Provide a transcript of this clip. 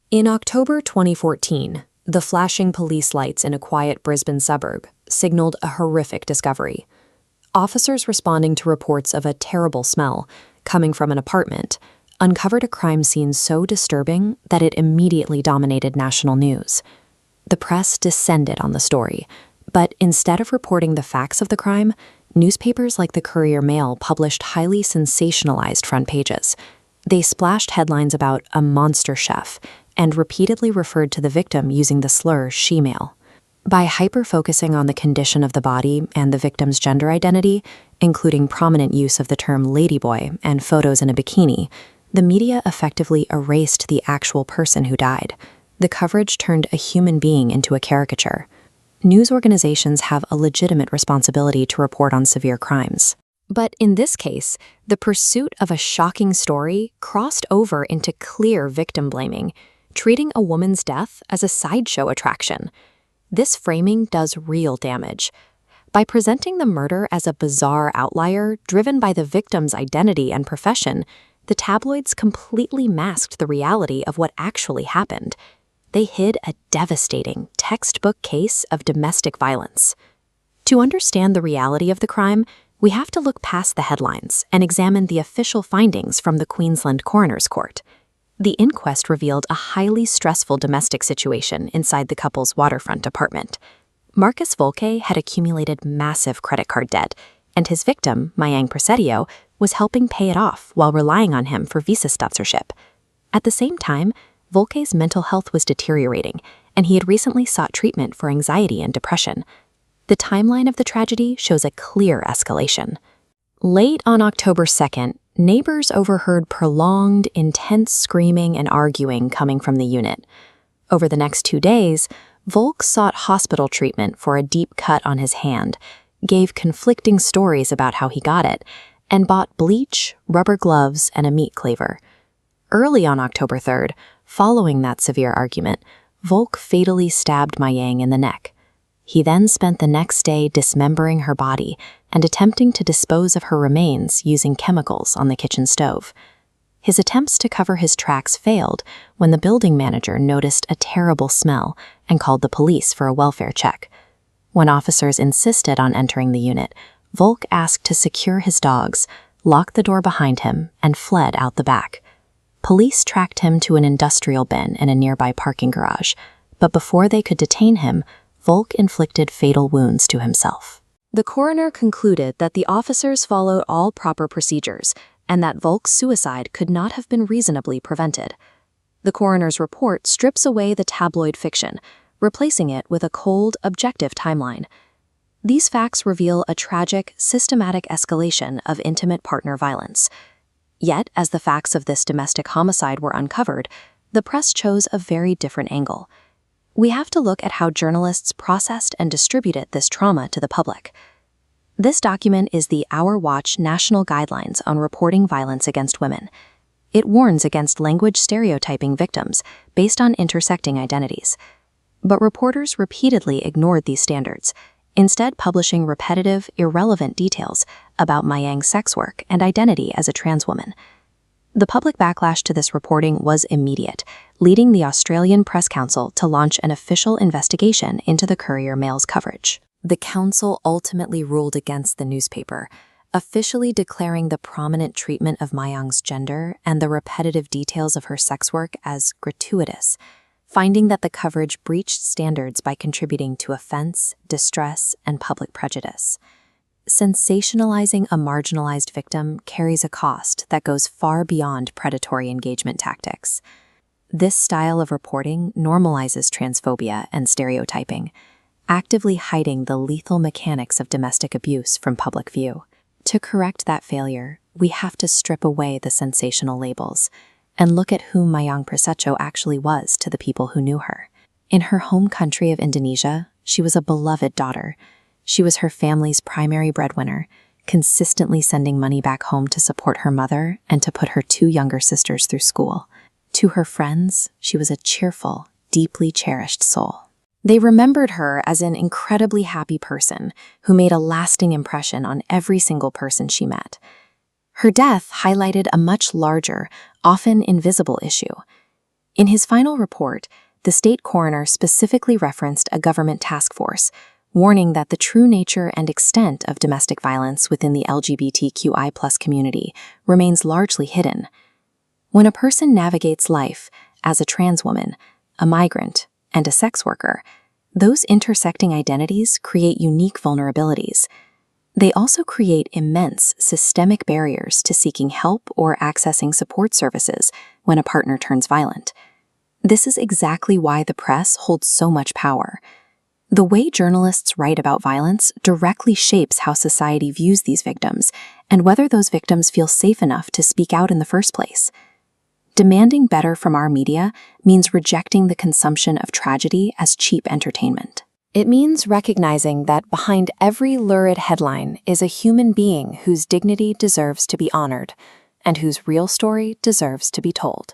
In October 2014, the flashing police lights in a quiet Brisbane suburb signaled a horrific discovery. Officers responding to reports of a terrible smell coming from an apartment uncovered a crime scene so disturbing that it immediately dominated national news. The press descended on the story, but instead of reporting the facts of the crime, newspapers like the Courier-Mail published highly sensationalized front pages. They splashed headlines about a monster chef and repeatedly referred to the victim using the slur she-male. By hyper-focusing on the condition of the body and the victim's gender identity, including prominent use of the term ladyboy and photos in a bikini, the media effectively erased the actual person who died. The coverage turned a human being into a caricature. News organizations have a legitimate responsibility to report on severe crimes. But in this case, the pursuit of a shocking story crossed over into clear victim blaming, treating a woman's death as a sideshow attraction. This framing does real damage. By presenting the murder as a bizarre outlier driven by the victim's identity and profession, the tabloids completely masked the reality of what actually happened. They hid a devastating, textbook case of domestic violence. To understand the reality of the crime, we have to look past the headlines and examine the official findings from the Queensland Coroners Court. The inquest revealed a highly stressful domestic situation inside the couple's waterfront apartment. Marcus Volke had accumulated massive credit card debt, and his victim, Mayang Prasetyo, was helping pay it off while relying on him for visa sponsorship. At the same time, Volke's mental health was deteriorating, and he had recently sought treatment for anxiety and depression. The timeline of the tragedy shows a clear escalation. Late on October 2nd, neighbors overheard prolonged, intense screaming and arguing coming from the unit. Over the next 2 days, Volke sought hospital treatment for a deep cut on his hand, gave conflicting stories about how he got it, and bought bleach, rubber gloves, and a meat cleaver. Early on October 3rd, following that severe argument, Volke fatally stabbed Mayang in the neck. He then spent the next day dismembering her body and attempting to dispose of her remains using chemicals on the kitchen stove. His attempts to cover his tracks failed when the building manager noticed a terrible smell and called the police for a welfare check. When officers insisted on entering the unit, Volke asked to secure his dogs, locked the door behind him, and fled out the back. Police tracked him to an industrial bin in a nearby parking garage, but before they could detain him, Volke inflicted fatal wounds to himself. The coroner concluded that the officers followed all proper procedures and that Volke's suicide could not have been reasonably prevented. The coroner's report strips away the tabloid fiction, replacing it with a cold, objective timeline. These facts reveal a tragic, systematic escalation of intimate partner violence. Yet, as the facts of this domestic homicide were uncovered, the press chose a very different angle. We have to look at how journalists processed and distributed this trauma to the public. This document is the Our Watch National Guidelines on Reporting Violence Against Women. It warns against language stereotyping victims based on intersecting identities. But reporters repeatedly ignored these standards, instead publishing repetitive, irrelevant details about Mayang's sex work and identity as a trans woman. The public backlash to this reporting was immediate, leading the Australian Press Council to launch an official investigation into the Courier-Mail's coverage. The council ultimately ruled against the newspaper, officially declaring the prominent treatment of Mayang's gender and the repetitive details of her sex work as gratuitous, finding that the coverage breached standards by contributing to offense, distress, and public prejudice. Sensationalizing a marginalized victim carries a cost that goes far beyond predatory engagement tactics. This style of reporting normalizes transphobia and stereotyping, actively hiding the lethal mechanics of domestic abuse from public view. To correct that failure, we have to strip away the sensational labels and look at who Mayang Prasetyo actually was to the people who knew her. In her home country of Indonesia, she was a beloved daughter. She was her family's primary breadwinner, consistently sending money back home to support her mother and to put her 2 younger sisters through school. To her friends, she was a cheerful, deeply cherished soul. They remembered her as an incredibly happy person who made a lasting impression on every single person she met. Her death highlighted a much larger, often invisible issue. In his final report, the state coroner specifically referenced a government task force, warning that the true nature and extent of domestic violence within the LGBTQI+ community remains largely hidden. When a person navigates life as a trans woman, a migrant, and a sex worker, those intersecting identities create unique vulnerabilities. They also create immense systemic barriers to seeking help or accessing support services when a partner turns violent. This is exactly why the press holds so much power. The way journalists write about violence directly shapes how society views these victims and whether those victims feel safe enough to speak out in the first place. Demanding better from our media means rejecting the consumption of tragedy as cheap entertainment. It means recognizing that behind every lurid headline is a human being whose dignity deserves to be honored and whose real story deserves to be told.